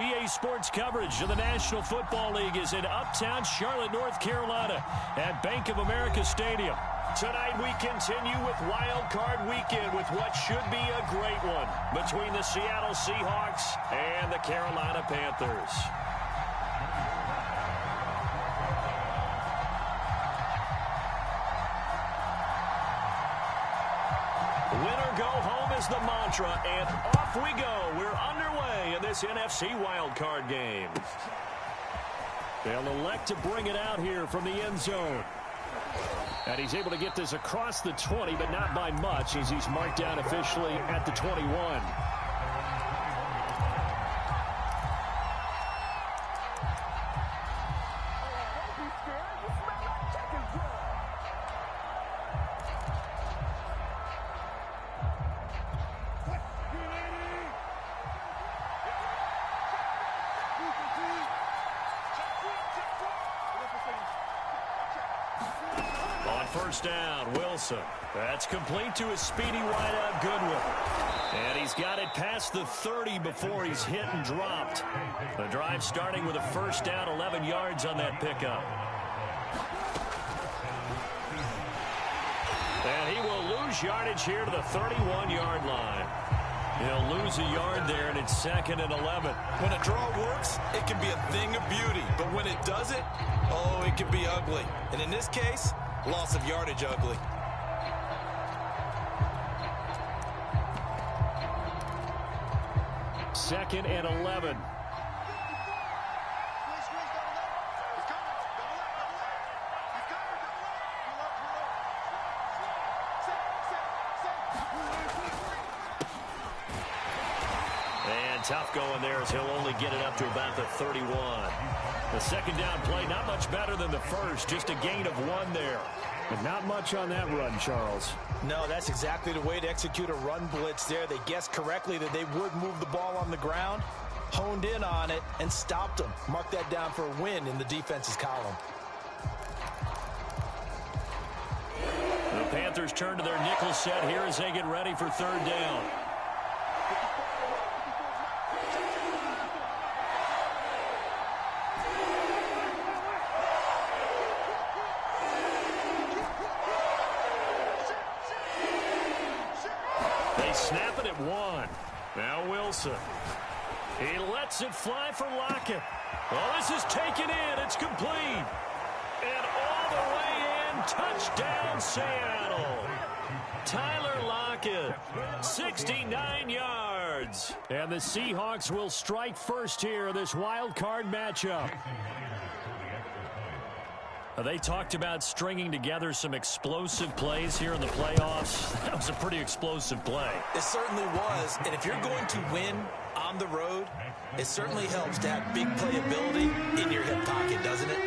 EA Sports coverage of the National Football League is in uptown Charlotte, North Carolina at Bank of America Stadium. Tonight we continue with Wild Card Weekend with what should be a great one between the Seattle Seahawks and the Carolina Panthers. Winner go home is the mantra, and off we go. We're underway in this NFC wildcard game. They'll elect to bring it out here from the end zone. And he's able to get this across the 20, but not by much, as he's marked down officially at the 21. First down, Wilson. That's complete to his speedy wideout, Goodwin. And he's got it past the 30 before he's hit and dropped. The drive starting with a first down, 11 yards on that pickup. And he will lose yardage here to the 31-yard line. He'll lose a yard there, and it's 2nd and 11. When a draw works, it can be a thing of beauty. But when it doesn't, oh, it can be ugly. And in this case, loss of yardage ugly. Second and 11. And tough going there as he'll only get it up to about the 31. The second down play, not much better than the first, just a gain of 1 there. But not much on that run, Charles. No, that's exactly the way to execute a run blitz there. They guessed correctly that they would move the ball on the ground, honed in on it, and stopped them. Mark that down for a win in the defense's column. The Panthers turn to their nickel set here as they get ready for third down. Snap it at 1. Now Wilson. He lets it fly for Lockett. Oh, this is taken in. It's complete. And all the way in. Touchdown, Seattle. Tyler Lockett, 69 yards. And the Seahawks will strike first here in this wild card matchup. They talked about stringing together some explosive plays here in the playoffs. That was a pretty explosive play. It certainly was. And if you're going to win on the road, it certainly helps to have big playability in your hip pocket, doesn't it?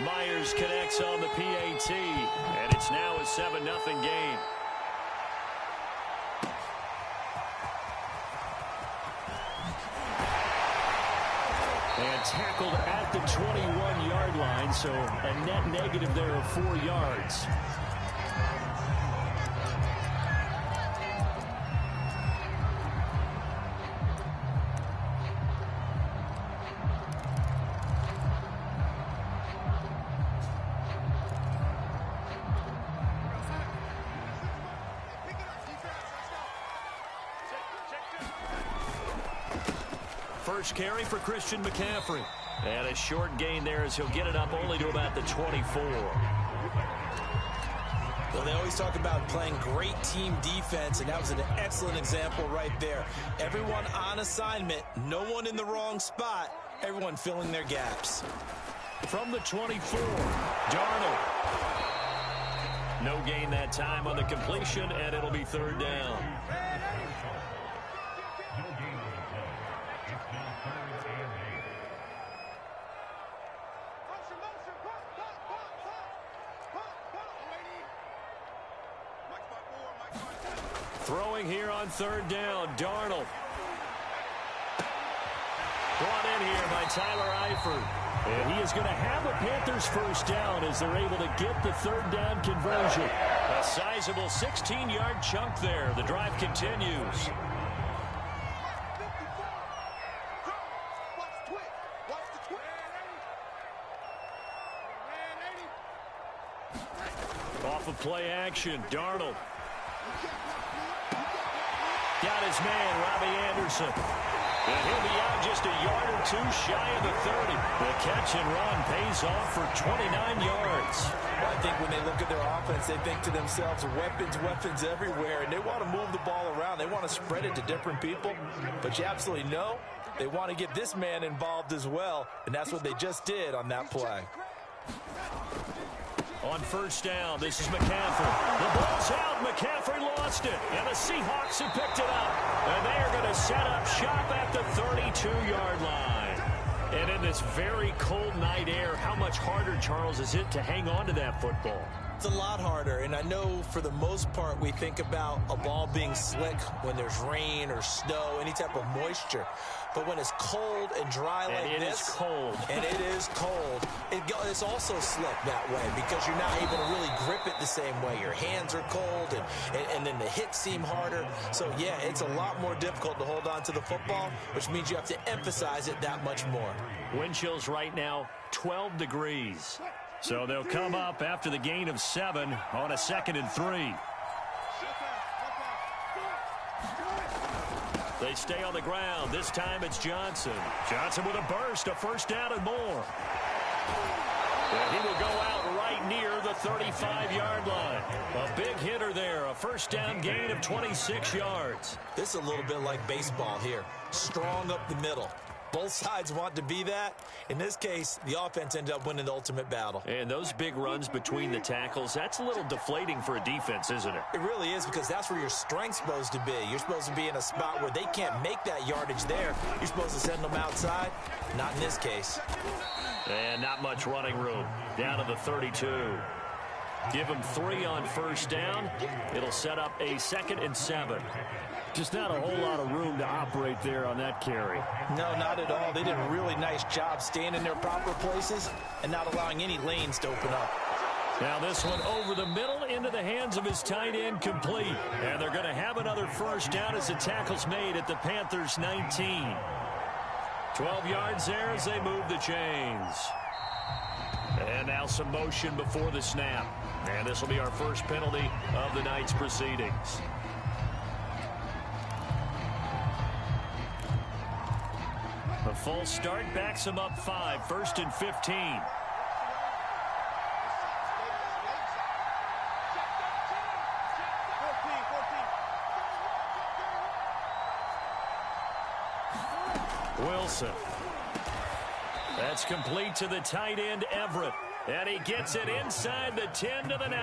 Myers connects on the PAT, and it's now a 7-0 game. And tackled at the 21-yard line, so a net negative there of 4 yards. First carry for Christian McCaffrey. And a short gain there as he'll get it up only to about the 24. Well, they always talk about playing great team defense, and that was an excellent example right there. Everyone on assignment, no one in the wrong spot, everyone filling their gaps. From the 24, Darnold. No gain that time on the completion, and it'll be third down. Throwing here on third down, Darnold. Brought in here by Tyler Eifert. And he is going to have a Panthers first down as they're able to get the third down conversion. A sizable 16-yard chunk there. The drive continues. of play action. Darnold. Got his man, Robbie Anderson. And he'll be out just a yard or two shy of the 30. The catch and run pays off for 29 yards. Well, I think when they look at their offense, they think to themselves, weapons everywhere, and they want to move the ball around. They want to spread it to different people, but you absolutely know they want to get this man involved as well, and that's what they just did on that play. On first down, this is McCaffrey. The ball's out. McCaffrey lost it. And the Seahawks have picked it up. And they are going to set up shop at the 32-yard line. And in this very cold night air, how much harder, Charles, is it to hang on to that football? It's a lot harder, and I know for the most part we think about a ball being slick when there's rain or snow, any type of moisture. But when it's cold and dry like this, and it is cold, it's also slick that way because you're not able to really grip it the same way. Your hands are cold, and then the hits seem harder. So, yeah, it's a lot more difficult to hold on to the football, which means you have to emphasize it that much more. Wind chills right now, 12 degrees. So they'll come up after the gain of 7 on a 2nd and 3. They stay on the ground. This time it's Johnson. Johnson with a burst, a first down and more. And he will go out right near the 35-yard line. A big hitter there, a first down gain of 26 yards. This is a little bit like baseball here. Strong up the middle. Both sides want to be that. In this case, the offense ended up winning the ultimate battle. And those big runs between the tackles, that's a little deflating for a defense, isn't it? It really is, because that's where your strength's supposed to be. You're supposed to be in a spot where they can't make that yardage there. You're supposed to send them outside. Not in this case. And not much running room. Down to the 32. Give them 3 on first down. It'll set up a 2nd and 7. Just not a whole lot of room to operate there on that carry. No, not at all. They did a really nice job staying in their proper places and not allowing any lanes to open up. Now this one over the middle into the hands of his tight end, complete. And they're going to have another first down as the tackle's made at the Panthers' 19. 12 yards there as they move the chains. And now some motion before the snap. And this will be our first penalty of the night's proceedings. A false start backs him up 5, 1st and 15. Wilson. That's complete to the tight end, Everett. And he gets it inside the 10 to the 9.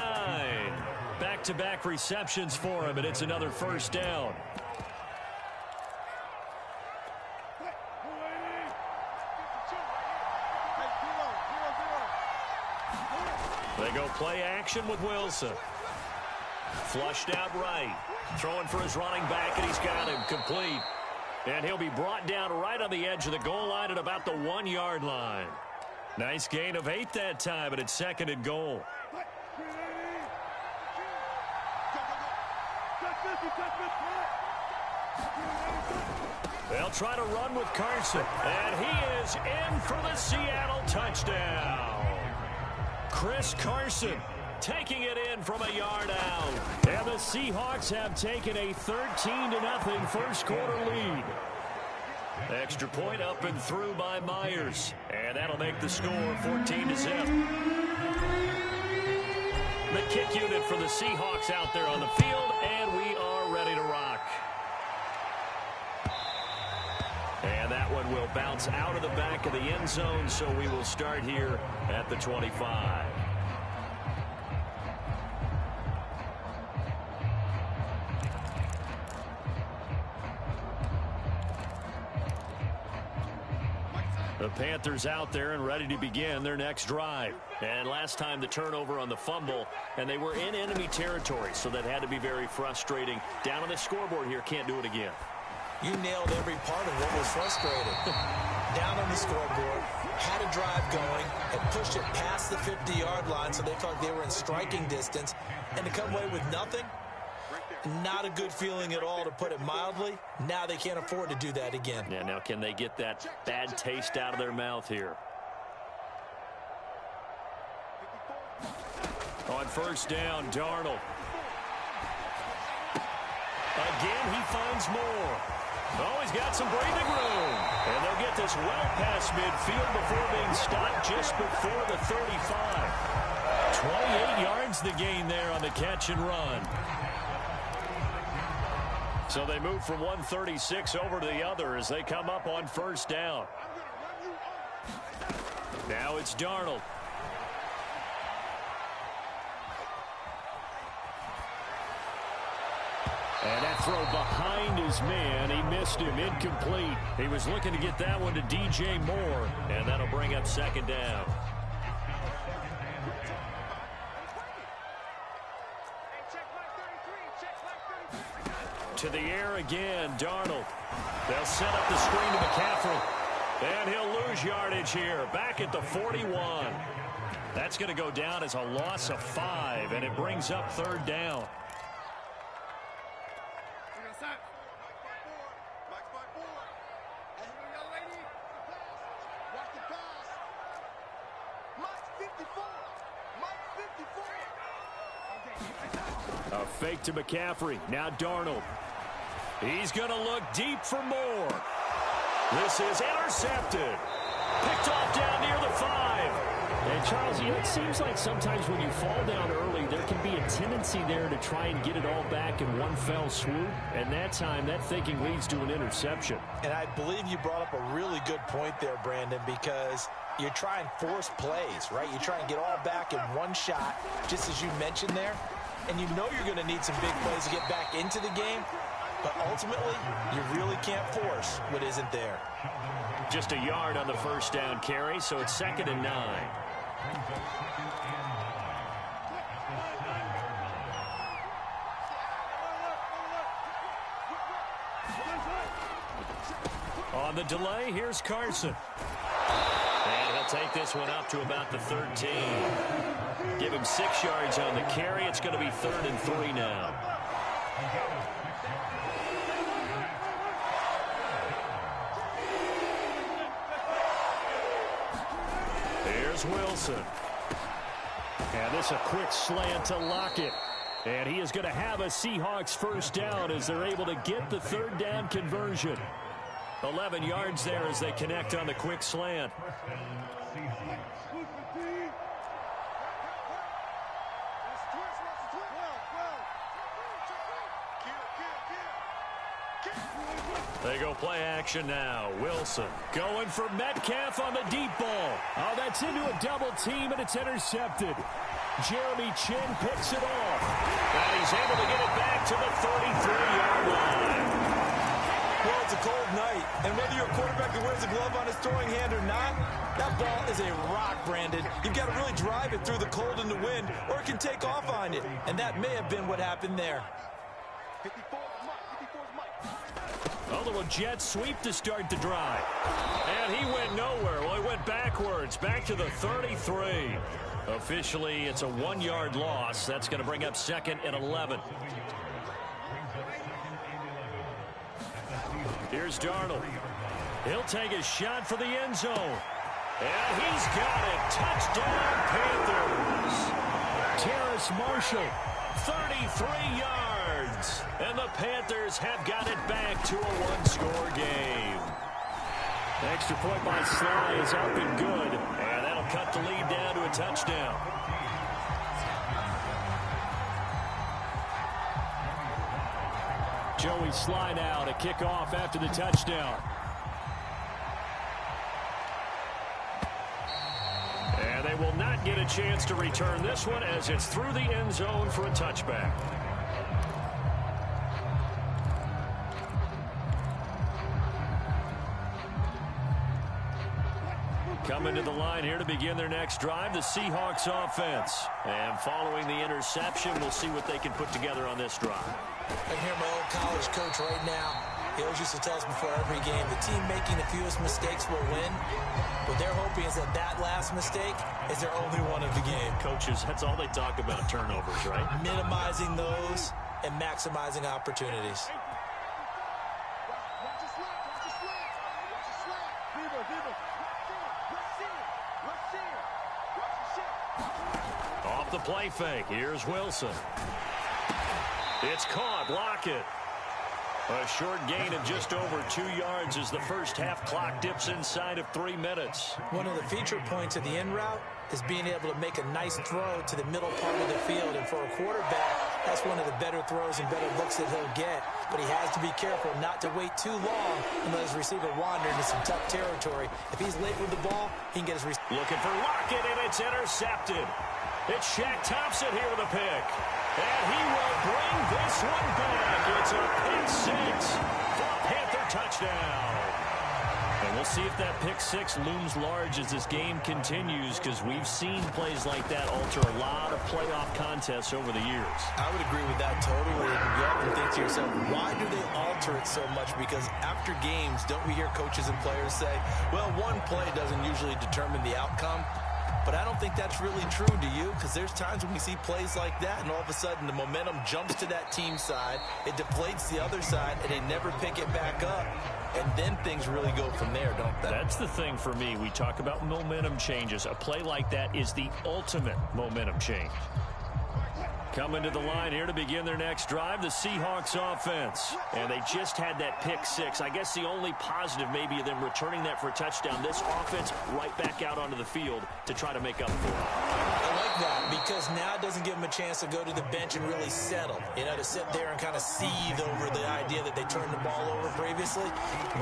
Back-to-back receptions for him, and it's another first down. They go play action with Wilson. Flushed out right. Throwing for his running back, and he's got him complete. And he'll be brought down right on the edge of the goal line at about the 1-yard line. Nice gain of 8 that time, but it's 2nd and goal. They'll try to run with Carson. And he is in for the Seattle touchdown. Chris Carson taking it in from a yard out. And the Seahawks have taken a 13-0 first quarter lead. Extra point up and through by Myers. And that'll make the score 14-0. The kick unit for the Seahawks out there on the field, and we are ready to rock. And that one will bounce out of the back of the end zone, so we will start here at the 25. The Panthers out there and ready to begin their next drive. And last time the turnover on the fumble, and they were in enemy territory, so that had to be very frustrating. Down on the scoreboard here, can't do it again. You nailed every part of what was frustrating. Down on the scoreboard, had a drive going, and pushed it past the 50-yard line, so they felt like they were in striking distance. And to come away with nothing, not a good feeling at all, to put it mildly. Now they can't afford to do that again. Yeah, now can they get that bad taste out of their mouth here? On first down, Darnold. Again, he finds more. Oh, he's got some breathing room. And they'll get this well past midfield before being stopped just before the 35. 28 yards the gain there on the catch and run. So they move from 136 over to the other as they come up on first down. Now it's Darnold. And that throw behind his man. He missed him. Incomplete. He was looking to get that one to DJ Moore. And that'll bring up second down. To the air again, Darnold. They'll set up the screen to McCaffrey. And he'll lose yardage here. Back at the 41. That's going to go down as a loss of 5. And it brings up third down. A fake to McCaffrey. Now Darnold. He's going to look deep for more. This is intercepted. Picked off down near the 5. And Charles, it seems like sometimes when you fall down early, there can be a tendency there to try and get it all back in one fell swoop. And that time, that thinking leads to an interception. And I believe you brought up a really good point there, Brandon, because you try and force plays, right? You try and get all back in one shot, just as you mentioned there. And you know you're going to need some big plays to get back into the game. But ultimately, you really can't force what isn't there. Just a yard on the first down carry, so it's 2nd and 9. On the delay, here's Carson. And he'll take this one up to about the 13. Give him 6 yards on the carry. It's going to be 3rd and 3 now. Here's Wilson. And this a quick slant to Lockett. And he is going to have a Seahawks first down as they're able to get the third down conversion. 11 yards there as they connect on the quick slant. They go play action now. Wilson going for Metcalf on the deep ball. Oh, that's into a double team, and it's intercepted. Jeremy Chin picks it off. And he's able to get it back to the 33-yard line. Well, it's a cold night, and whether you're a quarterback that wears a glove on his throwing hand or not, that ball is a rock, Brandon. You've got to really drive it through the cold and the wind, or it can take off on you. And that may have been what happened there. A little jet sweep to start the drive. And he went nowhere. Well, he went backwards, back to the 33. Officially, it's a 1-yard loss. That's going to bring up 2nd and 11. Here's Darnold. He'll take a shot for the end zone. And he's got it. Touchdown, Panthers. Terrace Marshall. 33 yards. And the Panthers have got it back to a one-score game. Extra point by Sly is up and good. And that'll cut the lead down to a touchdown. Joey Sly now to kick off after the touchdown. And they will not get a chance to return this one as it's through the end zone for a touchback. Coming to the line here to begin their next drive, the Seahawks offense. And following the interception, we'll see what they can put together on this drive. I can hear my old college coach right now. He always used to tell us before every game, the team making the fewest mistakes will win. What they're hoping is that that last mistake is their only one of the game. Coaches, that's all they talk about, turnovers, right? Minimizing those and maximizing opportunities. off the play fake. Here's Wilson. It's caught. Lockett. A short gain of just over 2 yards as the first half clock dips inside of 3 minutes. One of the feature points of the in route is being able to make a nice throw to the middle part of the field. And for a quarterback, that's one of the better throws and better looks that he'll get. But he has to be careful not to wait too long and let his receiver wander into some tough territory. If he's late with the ball, he can get his receiver. Looking for Lockett, and it's intercepted. It's Shaq Thompson here with a pick. And he will bring this one back. It's a pick six for a Panther touchdown. And we'll see if that pick six looms large as this game continues, because we've seen plays like that alter a lot of playoff contests over the years. I would agree with that totally. And you often think to yourself, why do they alter it so much? Because after games, don't we hear coaches and players say, well, one play doesn't usually determine the outcome. But I don't think that's really true, do you? Because there's times when we see plays like that, and all of a sudden the momentum jumps to that team side, it deflates the other side, and they never pick it back up. And then things really go from there, don't they? That's the thing for me. We talk about momentum changes. A play like that is the ultimate momentum change. Coming to the line here to begin their next drive, the Seahawks offense. And they just had that pick six. I guess the only positive maybe of them returning that for a touchdown. This offense right back out onto the field to try to make up for it. I like that because now it doesn't give them a chance to go to the bench and really settle. You know, to sit there and kind of seethe over the idea that they turned the ball over previously.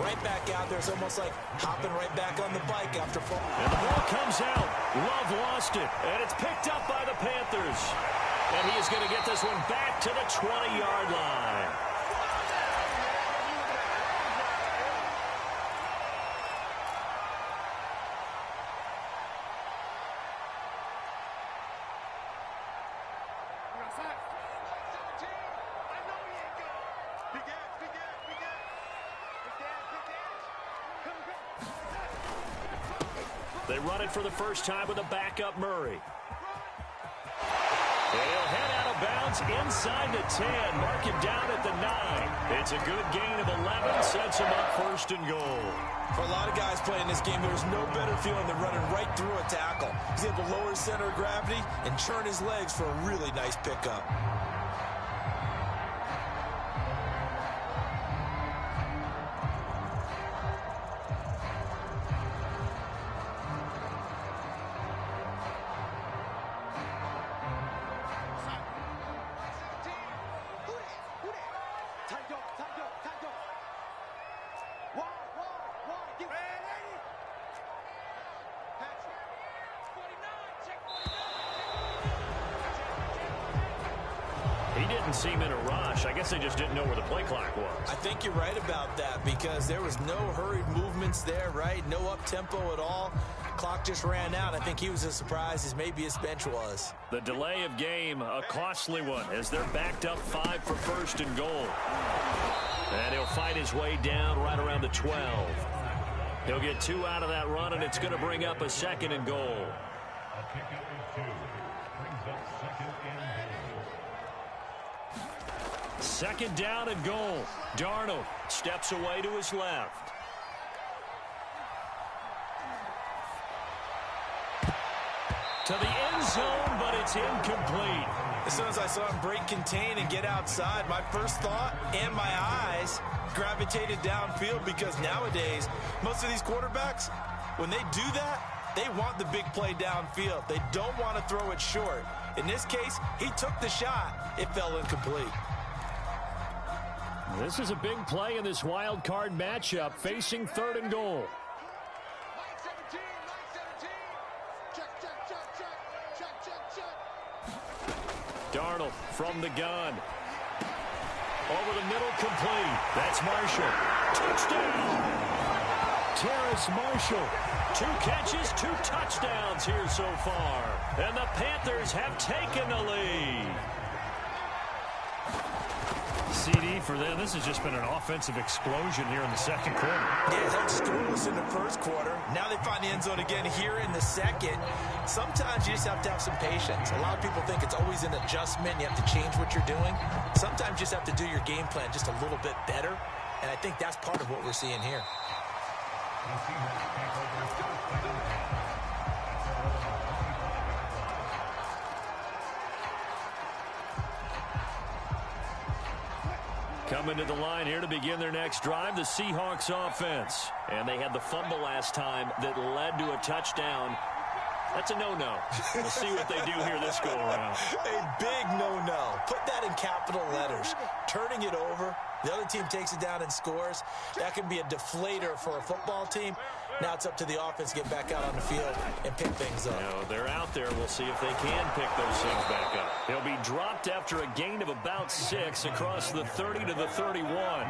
Right back out there, it's almost like hopping right back on the bike after fall. And the ball comes out. Love lost it. And it's picked up by the Panthers. And he is going to get this one back to the 20-yard line. They run it for the first time with a backup Murray. He'll head out of bounds inside the 10. Mark him down at the 9. It's a good gain of 11. Sets him up first and goal. For a lot of guys playing this game, there's no better feeling than running right through a tackle. He's able to lower his center of gravity and churn his legs for a really nice pickup. He didn't seem in a rush. I guess they just didn't know where the play clock was. I think you're right about that because there was no hurried movements there, right? No up-tempo at all. Clock just ran out. I think he was as surprised as maybe his bench was. The delay of game, a costly one, as they're backed up 5 for first and goal. And he'll fight his way down right around the 12. He'll get 2 out of that run, and it's going to bring up a second and goal. Second down and goal. Darnold steps away to his left. To the end zone, but it's incomplete. As soon as I saw him break contain and get outside, my first thought and my eyes gravitated downfield because nowadays, most of these quarterbacks, when they do that, they want the big play downfield. They don't want to throw it short. In this case, he took the shot. It fell incomplete. This is a big play in this wild card matchup, facing third and goal. Darnold from the gun. Over the middle, complete. That's Marshall. Touchdown! Terrace Marshall. 2 catches, 2 touchdowns here so far. And the Panthers have taken the lead. CD for them. This has just been an offensive explosion here in the second quarter. Yeah, held scoreless in the first quarter. Now they find the end zone again here in the second. Sometimes you just have to have some patience. A lot of people think it's always an adjustment. You have to change what you're doing. Sometimes you just have to do your game plan just a little bit better. And I think that's part of what we're seeing here. Coming to the line here to begin their next drive, the Seahawks offense. And they had the fumble last time that led to a touchdown. That's a no-no. We'll see what they do here this go-around. A big no-no. Put that in capital letters. Turning it over, the other team takes it down and scores. That can be a deflator for a football team. Now it's up to the offense to get back out on the field and pick things up. They're out there. We'll see if they can pick those things back up. He'll be dropped after a gain of about 6 across the 30 to the 31.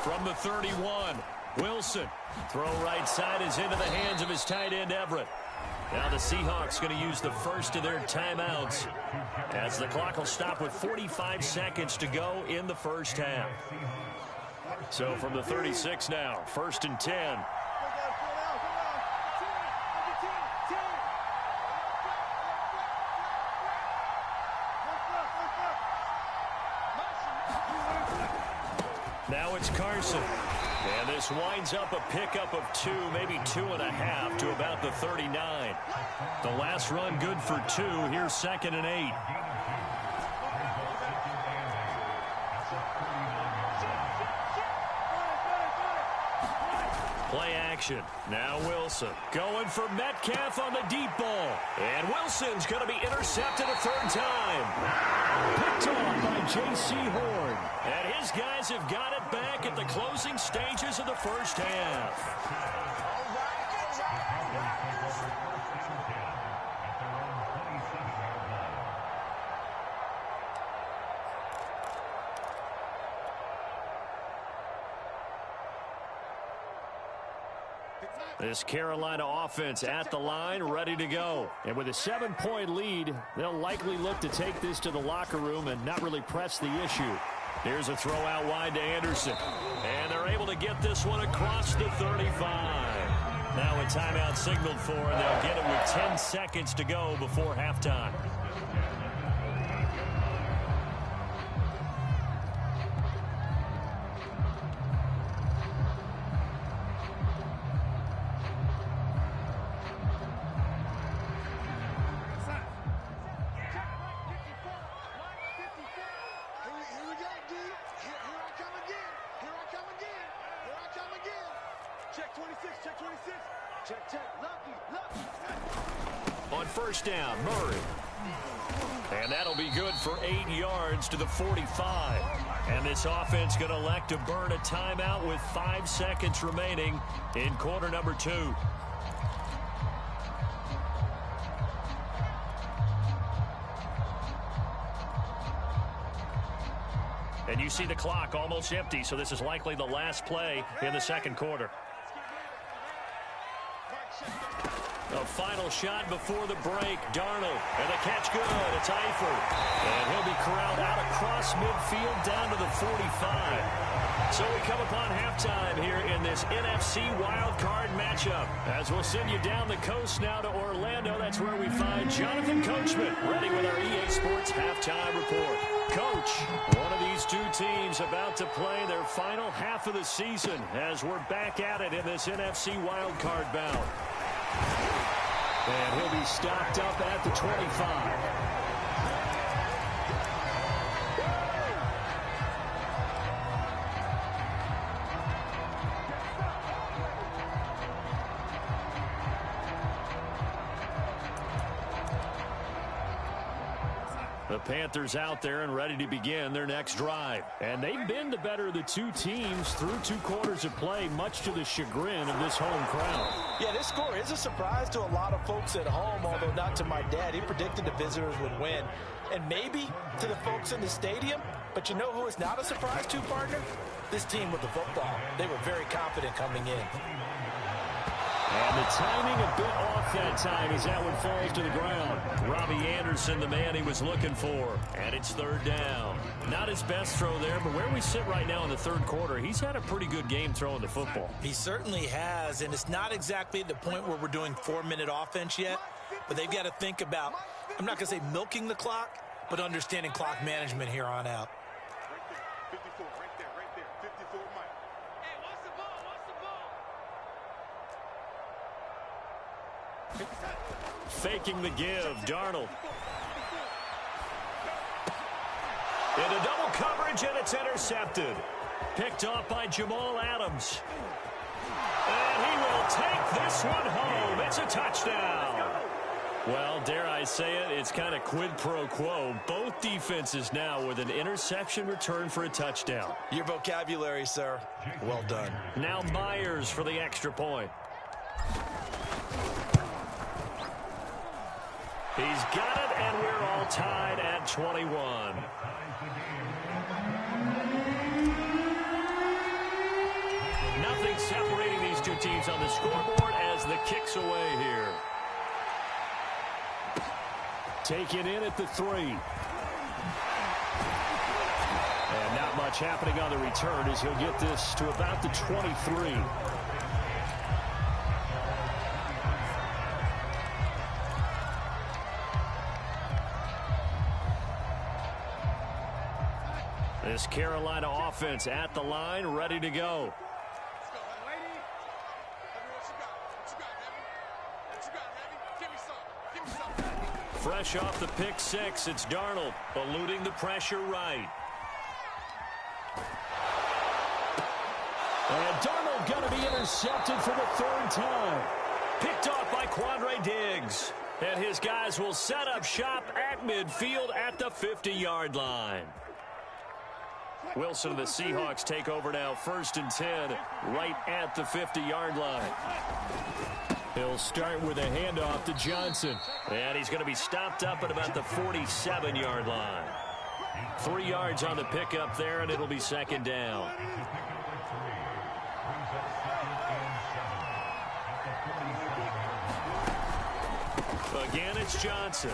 From the 31, Wilson. Throw right side is into the hands of his tight end, Everett. Now the Seahawks going to use the first of their timeouts as the clock will stop with 45 seconds to go in the first half. So from the 36 now, 1st and 10. Now it's Carson. And this winds up a pickup of 2, maybe 2.5 to about the 39. The last run good for 2. Here's 2nd and 8. Play action. Now Wilson going for Metcalf on the deep ball. And Wilson's going to be intercepted a 3rd time. Picked off by J.C. Horn. And his guys have got it back at the closing stages of the first half. This Carolina offense at the line, ready to go. And with a 7-point lead, they'll likely look to take this to the locker room and not really press the issue. Here's a throw out wide to Anderson. And they're able to get this one across the 35. Now a timeout signaled for, and they'll get it with 10 seconds to go before halftime. On first down, Murray. And that'll be good for 8 yards to the 45. And this offense going to elect to burn a timeout with 5 seconds remaining in quarter number 2. And you see the clock almost empty, so this is likely the last play in the second quarter. A final shot before the break. Darnold. And the catch good. It's Eifert. And he'll be corralled out across midfield down to the 45. So we come upon halftime here in this NFC wildcard matchup. As we'll send you down the coast now to Orlando. That's where we find Jonathan Coachman ready with our EA Sports halftime report. Coach, one of these two teams about to play their final half of the season as we're back at it in this NFC wildcard bout. And he'll be stopped up at the 25. The Panthers out there and ready to begin their next drive. And they've been the better of the two teams through 2 quarters of play, much to the chagrin of this home crowd. Yeah, this score is a surprise to a lot of folks at home, although not to my dad. He predicted the visitors would win. And maybe to the folks in the stadium. But you know who is not a surprise to, partner? This team with the football. They were very confident coming in. And the timing a bit off that time as that one falls to the ground. Robbie Anderson, the man he was looking for. And it's 3rd down. Not his best throw there, but where we sit right now in the 3rd quarter, he's had a pretty good game throwing the football. He certainly has, and it's not exactly at the point where we're doing 4-minute offense yet, but they've got to think about, I'm not going to say milking the clock, but understanding clock management here on out. Faking the give, Darnold. Into double coverage, and it's intercepted. Picked off by Jamal Adams. And he will take this one home. It's a touchdown. Well, dare I say it, it's kind of quid pro quo. Both defenses now with an interception return for a touchdown. Your vocabulary, sir. Well done. Now Myers for the extra point. He's got it, and we're all tied at 21. Nothing separating these two teams on the scoreboard as the kick's away here. Taken in at the 3. And not much happening on the return as he'll get this to about the 23. This Carolina offense at the line, ready to go. Fresh off the pick six, it's Darnold eluding the pressure right. And Darnold going to be intercepted for the 3rd time. Picked off by Quandre Diggs. And his guys will set up shop at midfield at the 50-yard line. Wilson and the Seahawks take over now, 1st and 10, right at the 50-yard line. He'll start with a handoff to Johnson. And he's going to be stopped up at about the 47-yard line. 3 yards on the pickup there, and it'll be 2nd down. Again, it's Johnson.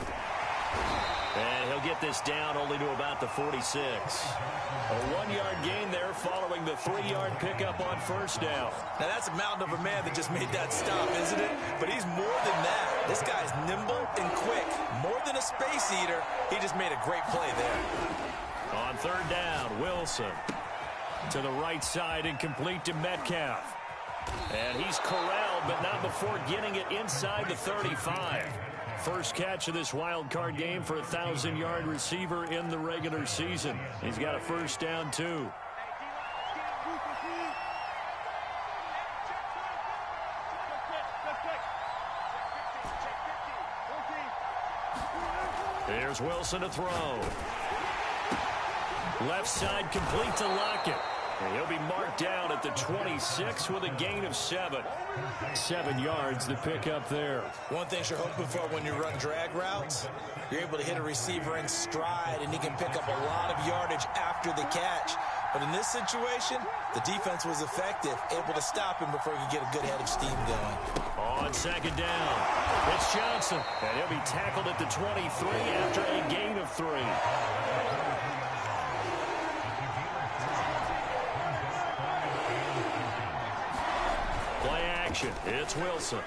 And he'll get this down only to about the 46. A 1-yard gain there following the 3-yard pickup on 1st down. Now that's a mountain of a man that just made that stop, isn't it? But he's more than that. This guy's nimble and quick. More than a space eater. He just made a great play there. On 3rd down, Wilson. To the right side and complete to Metcalf. And he's corralled, but not before getting it inside the 35. First catch of this wild card game for a 1,000-yard receiver in the regular season. He's got a 1st down, too. Here's Wilson to throw. Left side complete to Lockett. And he'll be marked down at the 26 with a gain of 7. 7 yards to pick up there. One thing you're hoping for when you run drag routes, you're able to hit a receiver in stride, and he can pick up a lot of yardage after the catch. But in this situation, the defense was effective, able to stop him before he could get a good head of steam going. On 2nd down, it's Johnson. And he'll be tackled at the 23 after a gain of 3. It's Wilson.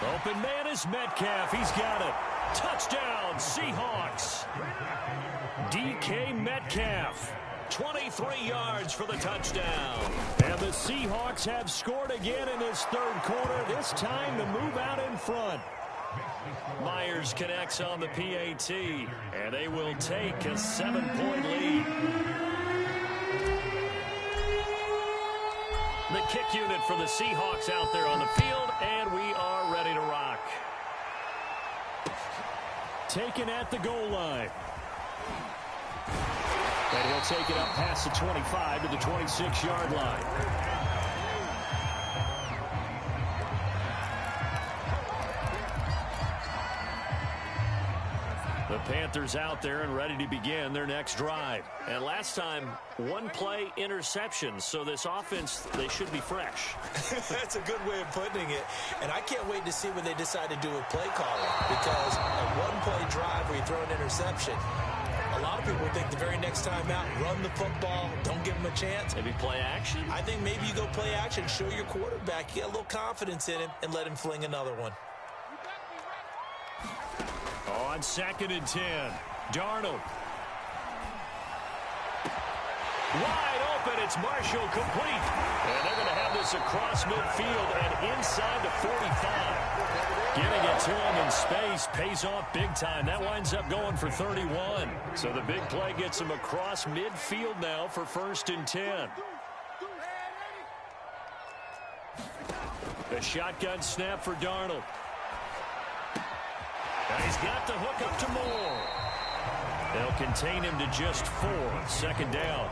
Open man is Metcalf. He's got it. Touchdown, Seahawks. DK Metcalf. 23 yards for the touchdown. And the Seahawks have scored again in this 3rd quarter. This time to move out in front. Myers connects on the PAT. And they will take a 7-point lead. The kick unit for the Seahawks out there on the field, and we are ready to rock. Taken at the goal line. And he'll take it up past the 25 to the 26-yard line. The Panthers out there and ready to begin their next drive. And last time, 1-play interception. So this offense, they should be fresh. That's a good way of putting it. And I can't wait to see what they decide to do with play calling. Because a 1-play drive where you throw an interception, a lot of people think the very next time out, run the football, don't give them a chance. Maybe play action? I think maybe you go play action, show your quarterback, get a little confidence in him, and let him fling another one. On 2nd and 10, Darnold. Wide open. It's Marshall complete. And they're going to have this across midfield and inside the 45. Getting it to him in space pays off big time. That winds up going for 31. So the big play gets him across midfield now for 1st and 10. The shotgun snap for Darnold. And he's got the hook up to Moore. They'll contain him to just 4 on 2nd down.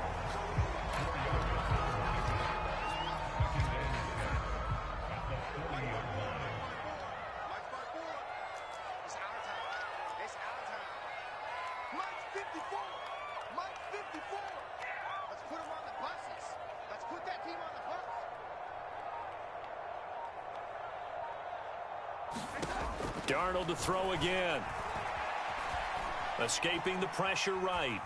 Darnold to throw again. Escaping the pressure right.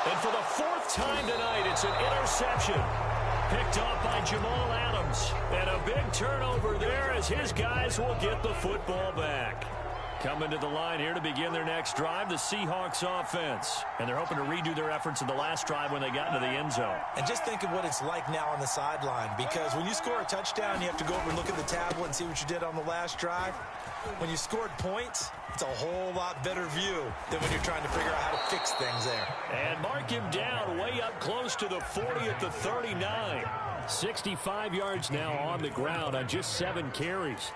And for the 4th time tonight, it's an interception. Picked off by Jamal Adams. And a big turnover there as his guys will get the football back. Coming to the line here to begin their next drive, the Seahawks offense. And they're hoping to redo their efforts in the last drive when they got into the end zone. And just think of what it's like now on the sideline, because when you score a touchdown, you have to go over and look at the tablet and see what you did on the last drive. When you scored points, it's a whole lot better view than when you're trying to figure out how to fix things there. And mark him down way up close to the 40 at the 39. 65 yards now on the ground on just 7 carries.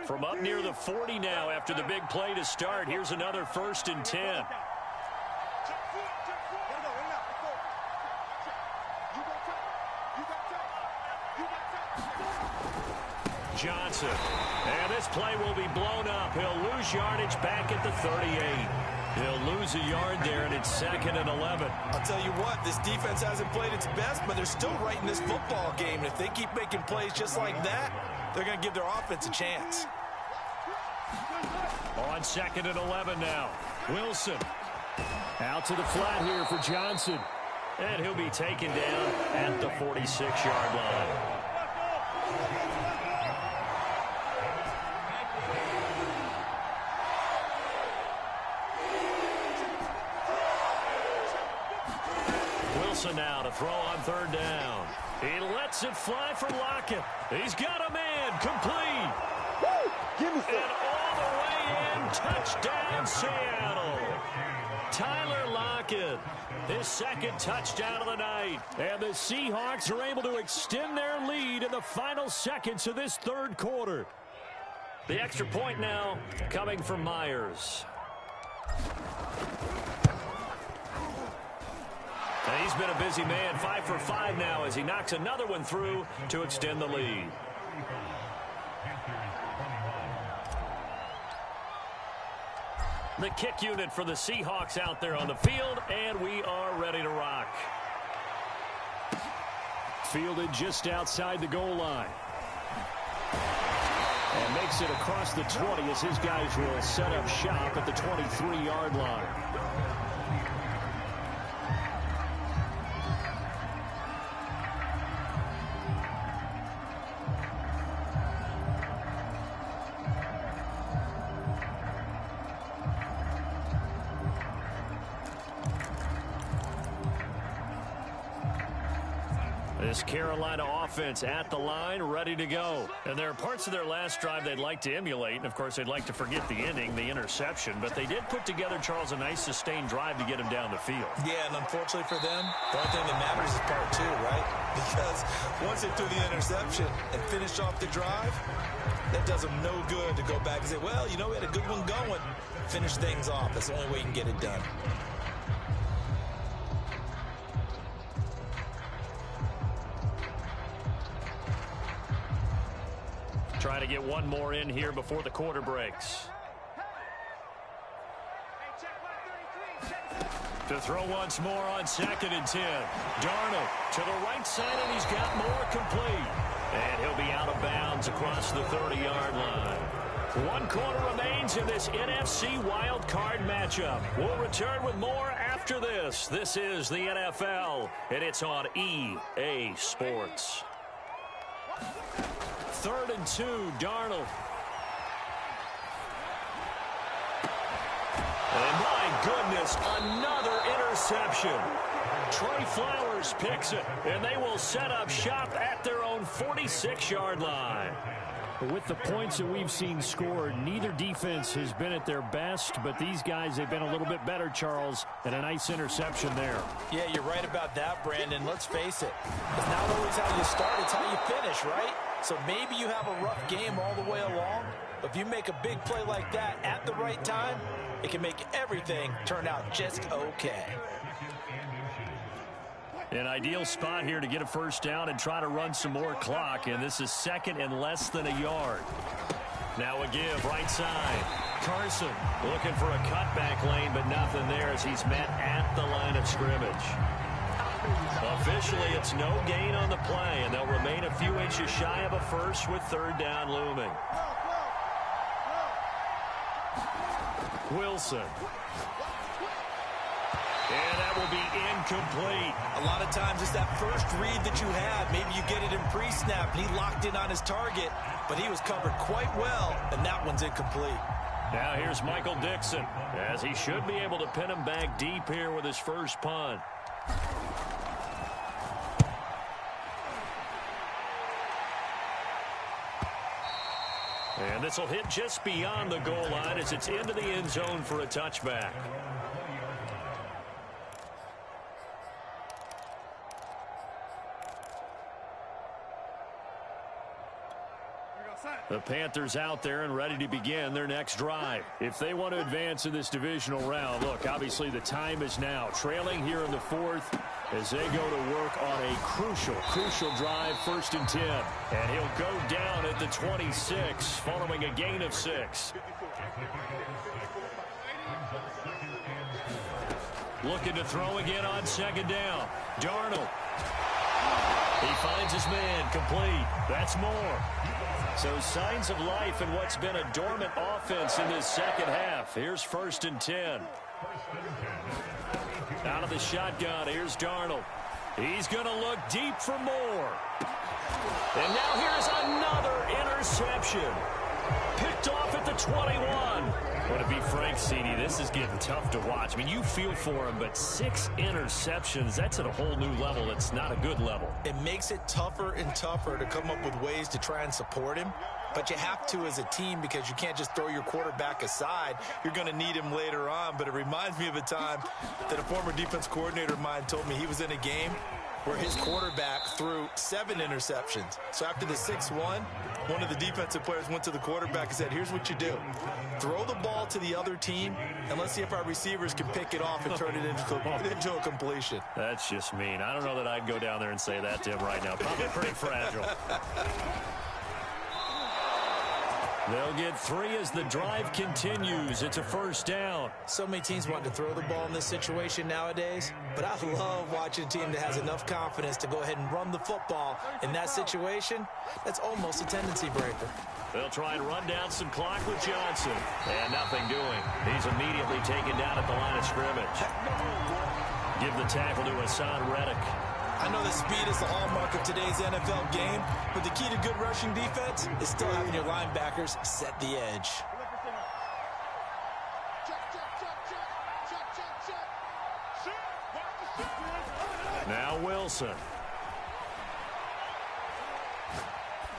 From up near the 40 now after the big play to start. Here's another 1st and 10. Johnson. And this play will be blown up. He'll lose yardage back at the 38. He'll lose a yard there, and it's 2nd and 11. I'll tell you what, this defense hasn't played its best, but they're still right in this football game. And if they keep making plays just like that, they're going to give their offense a chance. On 2nd and 11 now. Wilson. Out to the flat here for Johnson. And he'll be taken down at the 46-yard line. Wilson now to throw on 3rd down. He lets it fly for Lockett. He's got a man complete. Woo! Give me some. And all the way in, touchdown Seattle. Tyler Lockett, his 2nd touchdown of the night. And the Seahawks are able to extend their lead in the final seconds of this 3rd quarter. The extra point now coming from Myers. And he's been a busy man, 5 for 5 now as he knocks another one through to extend the lead. The kick unit for the Seahawks out there on the field, and we are ready to rock. Fielded just outside the goal line. And makes it across the 20 as his guys will set up shop at the 23-yard line. This Carolina offense at the line, ready to go. And there are parts of their last drive they'd like to emulate, and of course they'd like to forget the inning, the interception, but they did put together, Charles, a nice sustained drive to get him down the field. Yeah, and unfortunately for them, the only thing that matters is part 2, right? Because once they threw the interception and finished off the drive, that does them no good to go back and say, well, you know, we had a good one going. Finish things off. That's the only way you can get it done. Trying to get one more in here before the quarter breaks. To throw once more on 2nd and 10. Darnold to the right side, and he's got more complete. And he'll be out of bounds across the 30-yard line. 1 quarter remains in this NFC wild card matchup. We'll return with more after this. This is the NFL, and it's on EA Sports. 3rd and 2, Darnold. And my goodness, another interception. Trey Flowers picks it, and they will set up shop at their own 46-yard line. With the points that we've seen scored, neither defense has been at their best, but these guys, they've been a little bit better, Charles, and a nice interception there. Yeah, you're right about that, Brandon. Let's face it. It's not always how you start, it's how you finish, right? So maybe you have a rough game all the way along, but if you make a big play like that at the right time, it can make everything turn out just okay. An ideal spot here to get a first down and try to run some more clock, and this is 2nd and less than a yard. Now a give, right side. Carson looking for a cutback lane, but nothing there as he's met at the line of scrimmage. Officially, it's no gain on the play, and they'll remain a few inches shy of a first with 3rd down looming. Wilson. And that will be incomplete. A lot of times it's that first read that you have. Maybe you get it in pre-snap, and he locked in on his target, but he was covered quite well, and that one's incomplete. Now here's Michael Dixon, as he should be able to pin him back deep here with his first punt. And this will hit just beyond the goal line as it's into the end zone for a touchback. The Panthers out there and ready to begin their next drive. If they want to advance in this divisional round, look, obviously the time is now. Trailing here in the 4th as they go to work on a crucial drive, 1st and 10. And he'll go down at the 26 following a gain of 6. Looking to throw again on 2nd down. Darnold. He finds his man, complete. That's more. So signs of life in what's been a dormant offense in this 2nd half. Here's 1st and 10. Out of the shotgun, here's Darnold. He's going to look deep for more. And now here's another interception. Picked off at the 21. Well, to be frank, CD, this is getting tough to watch. I mean, you feel for him, but 6 interceptions, that's at a whole new level. It's not a good level. It makes it tougher and tougher to come up with ways to try and support him. But you have to as a team because you can't just throw your quarterback aside. You're going to need him later on. But it reminds me of a time that a former defense coordinator of mine told me he was in a game where his quarterback threw 7 interceptions. So after the 6-1, one of the defensive players went to the quarterback and said, here's what you do. Throw the ball to the other team, and let's see if our receivers can pick it off and turn it into a completion. That's just mean. I don't know that I'd go down there and say that to him right now. Probably pretty fragile. They'll get 3 as the drive continues. It's a 1st down. So many teams want to throw the ball in this situation nowadays, but I love watching a team that has enough confidence to go ahead and run the football. In that situation, that's almost a tendency breaker. They'll try and run down some clock with Johnson. And nothing doing. He's immediately taken down at the line of scrimmage. Give the tackle to Hassan Reddick. I know that speed is the hallmark of today's NFL game, but the key to good rushing defense is still having your linebackers set the edge. Now Wilson.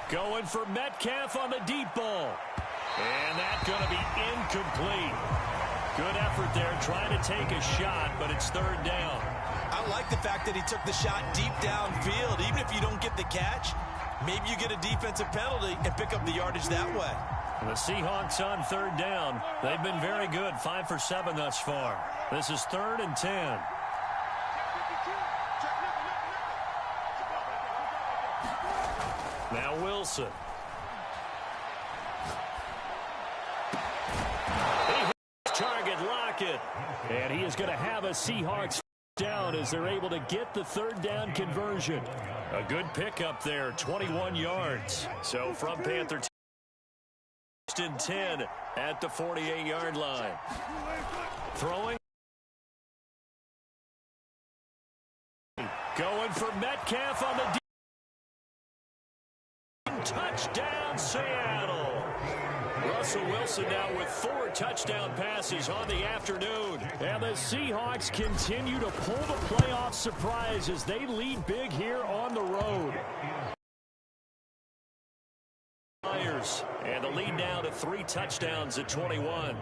Going for Metcalf on the deep ball. And that's going to be incomplete. Good effort there trying to take a shot, but it's 3rd down. I like the fact that he took the shot deep downfield. Even if you don't get the catch, maybe you get a defensive penalty and pick up the yardage that way. The Seahawks on 3rd down. They've been very good, 5 for 7 thus far. This is 3rd and 10. Now Wilson. He hits target Lockett. And he is going to have a Seahawks down down as they're able to get the third down conversion. A good pickup there, 21 yards. So from Panther 10 at the 48-yard line. Throwing. Going for Metcalf on the touchdown, Seattle. Russell Wilson now with 4 touchdown passes on the afternoon. And the Seahawks continue to pull the playoff surprise as they lead big here on the road. And the lead now to 3 touchdowns at 21.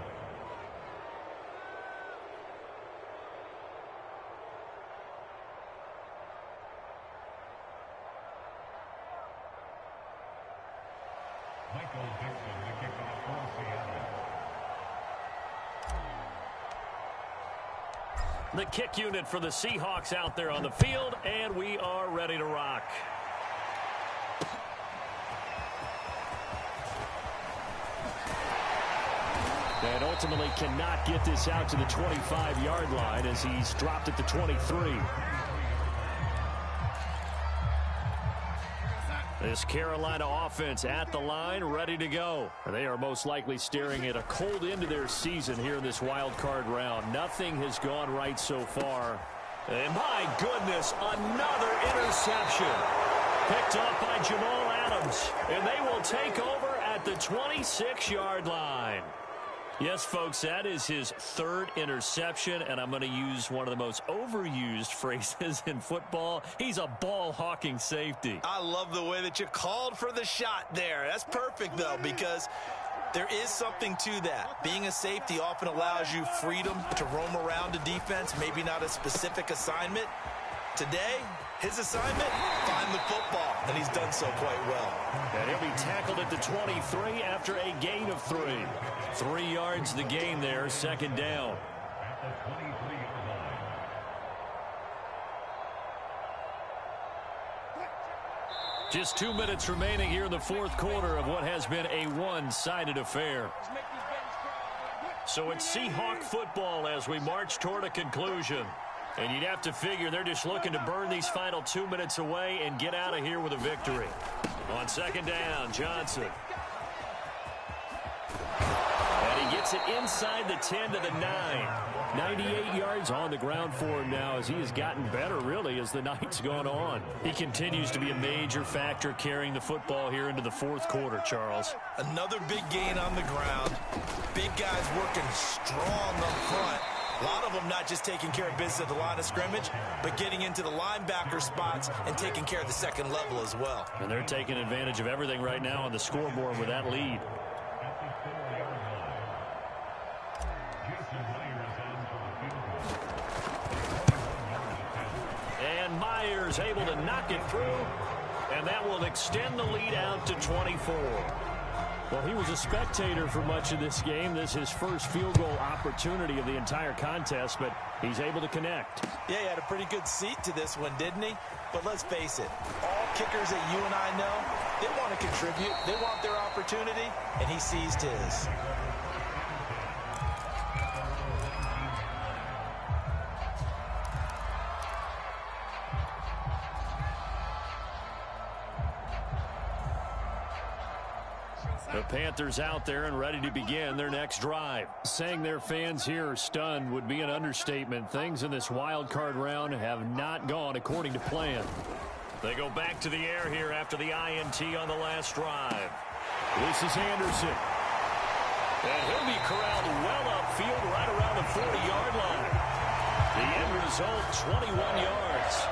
The kick unit for the Seahawks out there on the field, and we are ready to rock. And ultimately cannot get this out to the 25-yard line as he's dropped at the 23. This Carolina offense at the line, ready to go. They are most likely staring at a cold end to their season here in this wild card round. Nothing has gone right so far. And my goodness, another interception. Picked up by Jamal Adams. And they will take over at the 26-yard line. Yes, folks, that is his 3rd interception, and I'm going to use one of the most overused phrases in football. He's a ball-hawking safety. I love the way that you called for the shot there. That's perfect, though, because there is something to that. Being a safety often allows you freedom to roam around a defense, maybe not a specific assignment. Today, his assignment, find the football, and he's done so quite well. And he'll be tackled at the 23 after a gain of 3. 3 yards the gain there, 2nd down. Just 2 minutes remaining here in the 4th quarter of what has been a one-sided affair. So it's Seahawk football as we march toward a conclusion. And you'd have to figure they're just looking to burn these final 2 minutes away and get out of here with a victory. On 2nd down, Johnson. And he gets it inside the 10 to the 9. 98 yards on the ground for him now as he has gotten better, really, as the night's gone on. He continues to be a major factor carrying the football here into the 4th quarter, Charles. Another big gain on the ground. Big guys working strong up front. A lot of them not just taking care of business at the line of scrimmage, but getting into the linebacker spots and taking care of the second level as well. And they're taking advantage of everything right now on the scoreboard with that lead. And Myers able to knock it through, and that will extend the lead out to 24. Well, he was a spectator for much of this game. This is his first field goal opportunity of the entire contest, but he's able to connect. Yeah, he had a pretty good seat to this one, didn't he? But let's face it, all kickers that you and I know, they want to contribute. They want their opportunity, and he seized his. The Panthers out there and ready to begin their next drive. Saying their fans here are stunned would be an understatement. Things in this wild card round have not gone according to plan. They go back to the air here after the INT on the last drive. This is Anderson. And he'll be corralled well upfield right around the 40-yard line. The end result, 21 yards.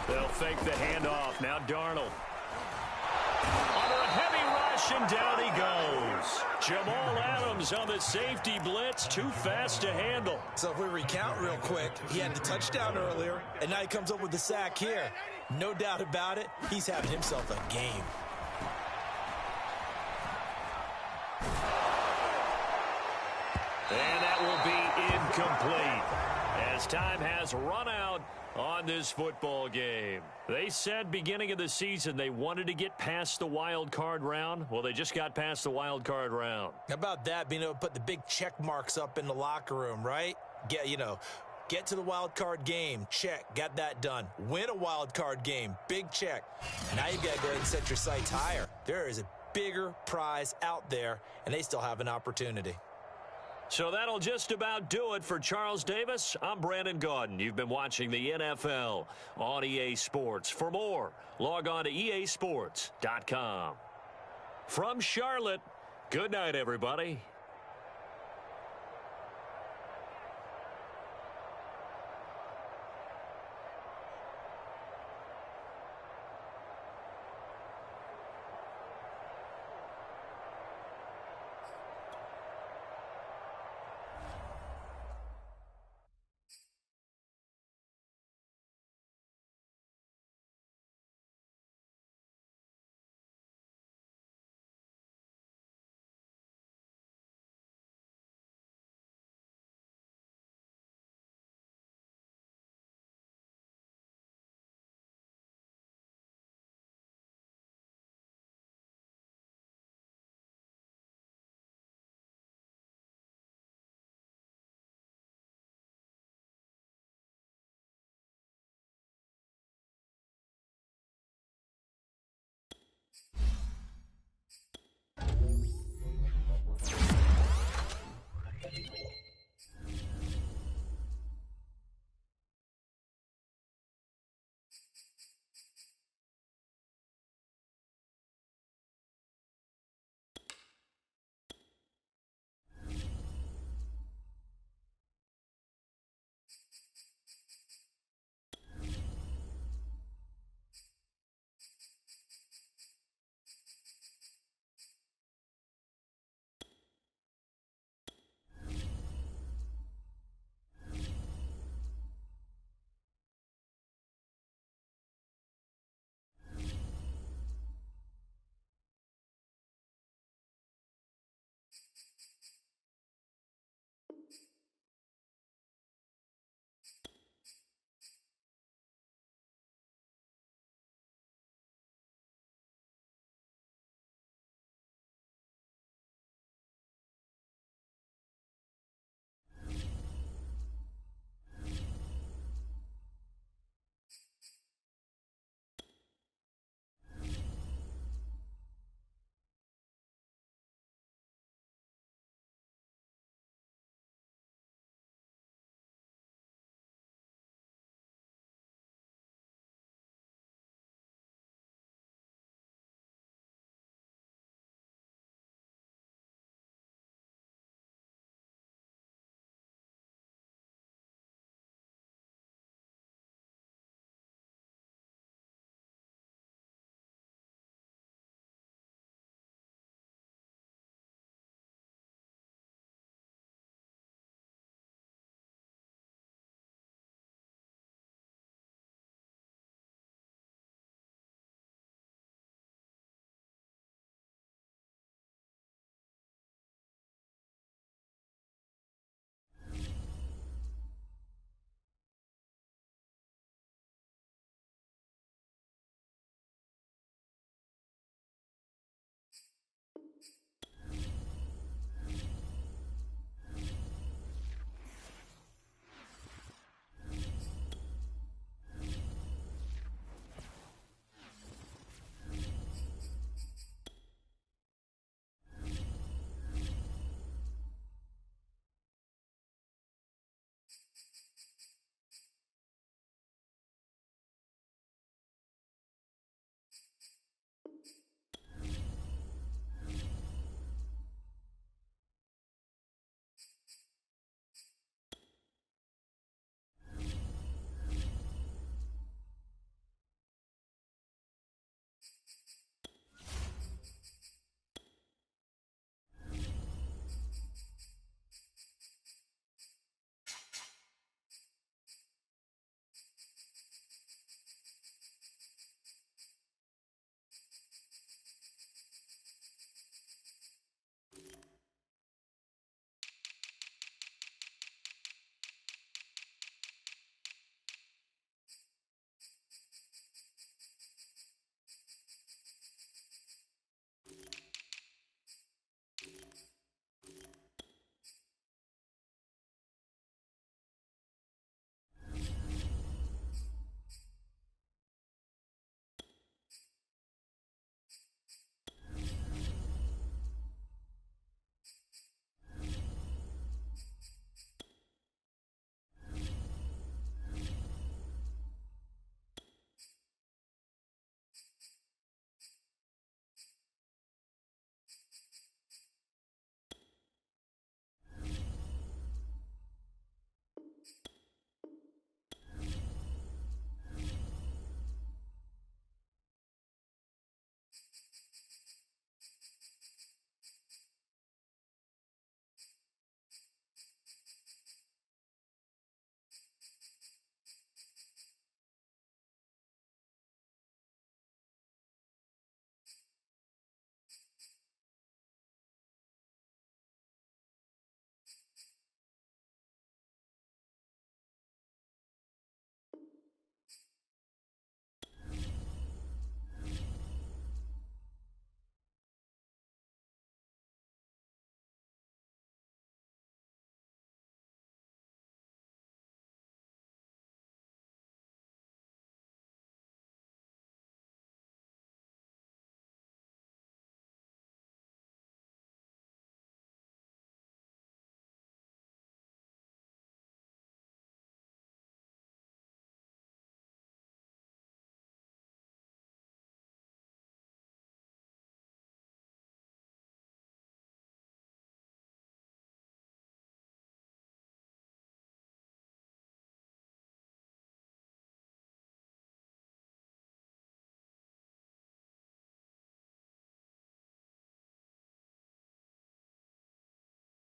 They'll fake the handoff. Now Darnold. Under a heavy rush, and down he goes. Jamal Adams on the safety blitz. Too fast to handle. So if we recount real quick, he had the touchdown earlier, and now he comes up with the sack here. No doubt about it, he's having himself a game. And that will be incomplete as time has run out on this football game. They said beginning of the season they wanted to get past the wild card round. Well, they just got past the wild card round. How about that, being able to put the big check marks up in the locker room, right? Get to the wild card game. Check. Got that done. Win a wild card game. Big check. Now you've got to go ahead and set your sights higher. There is a bigger prize out there, and they still have an opportunity. So that'll just about do it for Charles Davis. I'm Brandon Gaudin. You've been watching the NFL on EA Sports. For more, log on to easports.com. From Charlotte, good night, everybody.